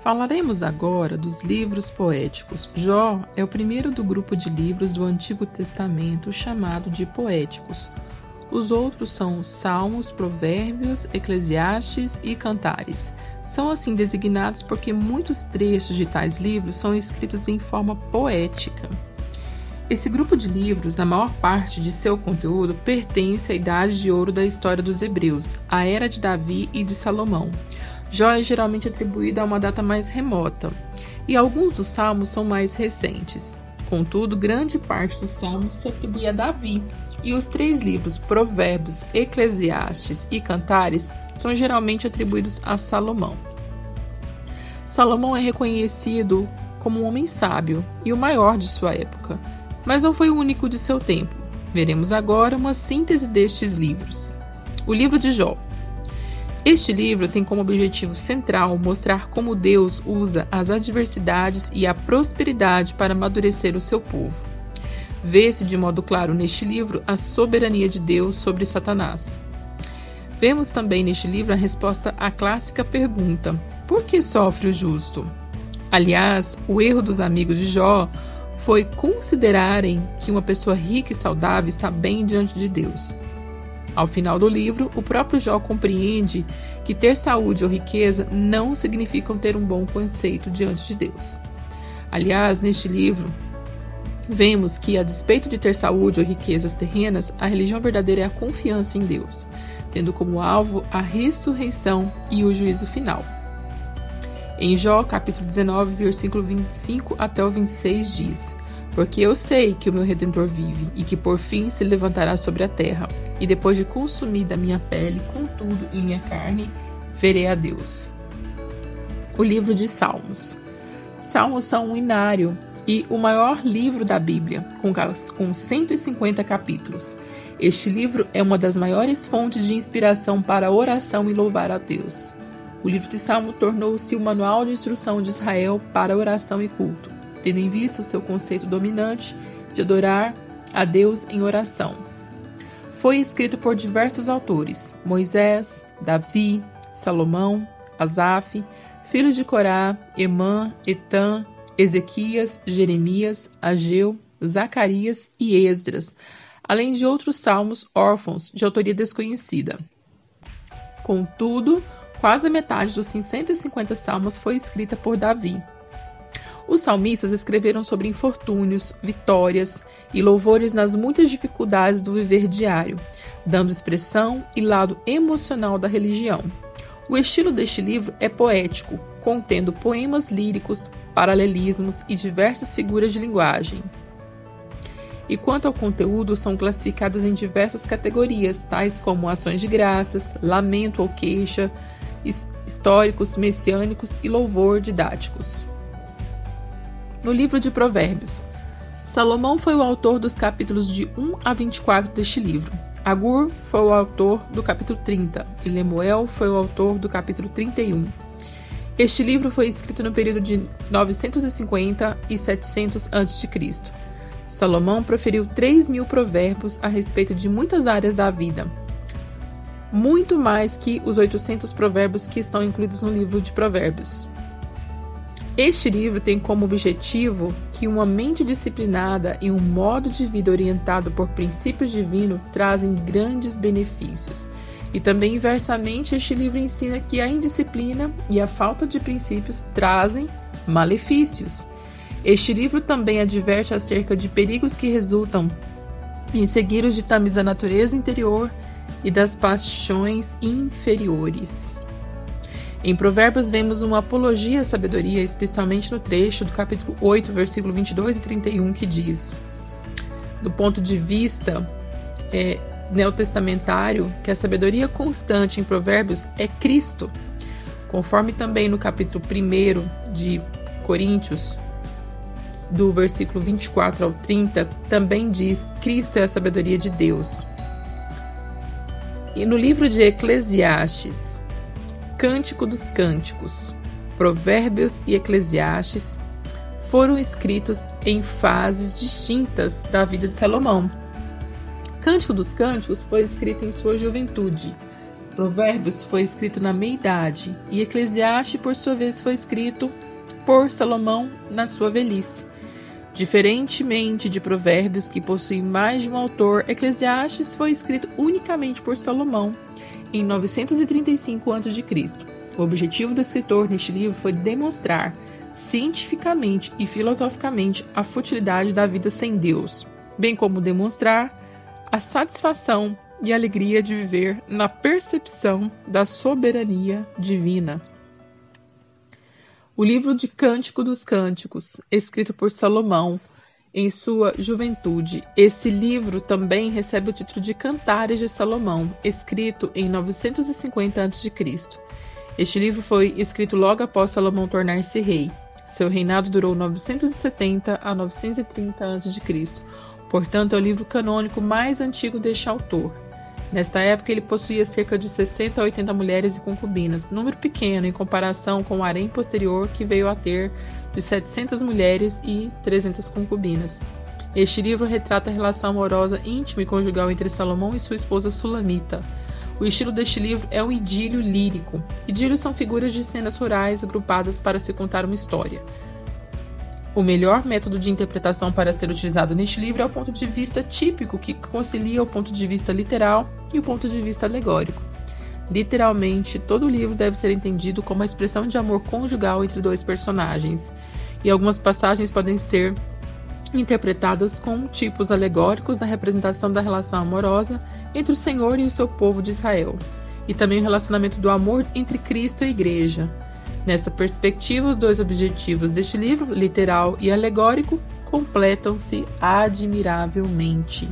Falaremos agora dos livros poéticos. Jó é o primeiro do grupo de livros do Antigo Testamento chamado de poéticos. Os outros são Salmos, Provérbios, Eclesiastes e Cantares. São assim designados porque muitos trechos de tais livros são escritos em forma poética. Esse grupo de livros, na maior parte de seu conteúdo, pertence à Idade de Ouro da história dos hebreus, à era de Davi e de Salomão. Jó é geralmente atribuído a uma data mais remota, e alguns dos salmos são mais recentes. Contudo, grande parte dos salmos se atribui a Davi, e os 3 livros, Provérbios, Eclesiastes e Cantares, são geralmente atribuídos a Salomão. Salomão é reconhecido como um homem sábio e o maior de sua época, mas não foi o único de seu tempo. Veremos agora uma síntese destes livros. O livro de Jó. Este livro tem como objetivo central mostrar como Deus usa as adversidades e a prosperidade para amadurecer o seu povo. Vê-se de modo claro neste livro a soberania de Deus sobre Satanás. Vemos também neste livro a resposta à clássica pergunta: por que sofre o justo? Aliás, o erro dos amigos de Jó foi considerarem que uma pessoa rica e saudável está bem diante de Deus. Ao final do livro, o próprio Jó compreende que ter saúde ou riqueza não significam ter um bom conceito diante de Deus. Aliás, neste livro, vemos que, a despeito de ter saúde ou riquezas terrenas, a religião verdadeira é a confiança em Deus, tendo como alvo a ressurreição e o juízo final. Em Jó, capítulo 19, versículo 25 até o 26 diz: porque eu sei que o meu Redentor vive e que por fim se levantará sobre a terra, e depois de consumida minha pele, contudo, e minha carne, verei a Deus. O livro de Salmos. Salmos são um inário e o maior livro da Bíblia, com 150 capítulos. Este livro é uma das maiores fontes de inspiração para a oração e louvar a Deus. O livro de Salmos tornou-se o manual de instrução de Israel para oração e culto, tendo em vista o seu conceito dominante de adorar a Deus em oração. Foi escrito por diversos autores: Moisés, Davi, Salomão, Asaf, filhos de Corá, Emã, Etã, Ezequias, Jeremias, Ageu, Zacarias e Esdras, além de outros salmos órfãos de autoria desconhecida. Contudo, quase a metade dos 150 salmos foi escrita por Davi. Os salmistas escreveram sobre infortúnios, vitórias e louvores nas muitas dificuldades do viver diário, dando expressão e lado emocional da religião. O estilo deste livro é poético, contendo poemas líricos, paralelismos e diversas figuras de linguagem. E quanto ao conteúdo, são classificados em diversas categorias, tais como ações de graças, lamento ou queixa, históricos, messiânicos e louvor didáticos. No livro de Provérbios. Salomão foi o autor dos capítulos de 1 a 24 deste livro. Agur foi o autor do capítulo 30 e Lemuel foi o autor do capítulo 31. Este livro foi escrito no período de 950 e 700 a.C. Salomão proferiu 3.000 provérbios a respeito de muitas áreas da vida, muito mais que os 800 provérbios que estão incluídos no livro de Provérbios. Este livro tem como objetivo que uma mente disciplinada e um modo de vida orientado por princípios divinos trazem grandes benefícios. E também, inversamente, este livro ensina que a indisciplina e a falta de princípios trazem malefícios. Este livro também adverte acerca de perigos que resultam em seguir os ditames da natureza interior e das paixões inferiores. Em Provérbios vemos uma apologia à sabedoria, especialmente no trecho do capítulo 8, versículo 22 e 31, que diz, do ponto de vista neotestamentário, que a sabedoria constante em Provérbios é Cristo, conforme também no capítulo 1 de Coríntios, do versículo 24 ao 30, também diz: Cristo é a sabedoria de Deus. E no livro de Eclesiastes, Cântico dos Cânticos, Provérbios e Eclesiastes foram escritos em fases distintas da vida de Salomão. Cântico dos Cânticos foi escrito em sua juventude, Provérbios foi escrito na meia-idade e Eclesiastes, por sua vez, foi escrito por Salomão na sua velhice. Diferentemente de Provérbios, que possui mais de um autor, Eclesiastes foi escrito unicamente por Salomão em 935 a.C. O objetivo do escritor neste livro foi demonstrar cientificamente e filosoficamente a futilidade da vida sem Deus, bem como demonstrar a satisfação e alegria de viver na percepção da soberania divina. O livro de Cântico dos Cânticos, escrito por Salomão em sua juventude. Esse livro também recebe o título de Cantares de Salomão, escrito em 950 a.C. Este livro foi escrito logo após Salomão tornar-se rei. Seu reinado durou 970 a 930 a.C. Portanto, é o livro canônico mais antigo deste autor. Nesta época, ele possuía cerca de 60 a 80 mulheres e concubinas, número pequeno em comparação com o harém posterior, que veio a ter de 700 mulheres e 300 concubinas. Este livro retrata a relação amorosa íntima e conjugal entre Salomão e sua esposa Sulamita. O estilo deste livro é um idílio lírico. Idílios são figuras de cenas rurais agrupadas para se contar uma história. O melhor método de interpretação para ser utilizado neste livro é o ponto de vista típico, que concilia o ponto de vista literal e o ponto de vista alegórico. Literalmente, todo o livro deve ser entendido como a expressão de amor conjugal entre dois personagens, e algumas passagens podem ser interpretadas com tipos alegóricos da representação da relação amorosa entre o Senhor e o seu povo de Israel, e também o relacionamento do amor entre Cristo e a Igreja. Nessa perspectiva, os dois objetivos deste livro, literal e alegórico, completam-se admiravelmente.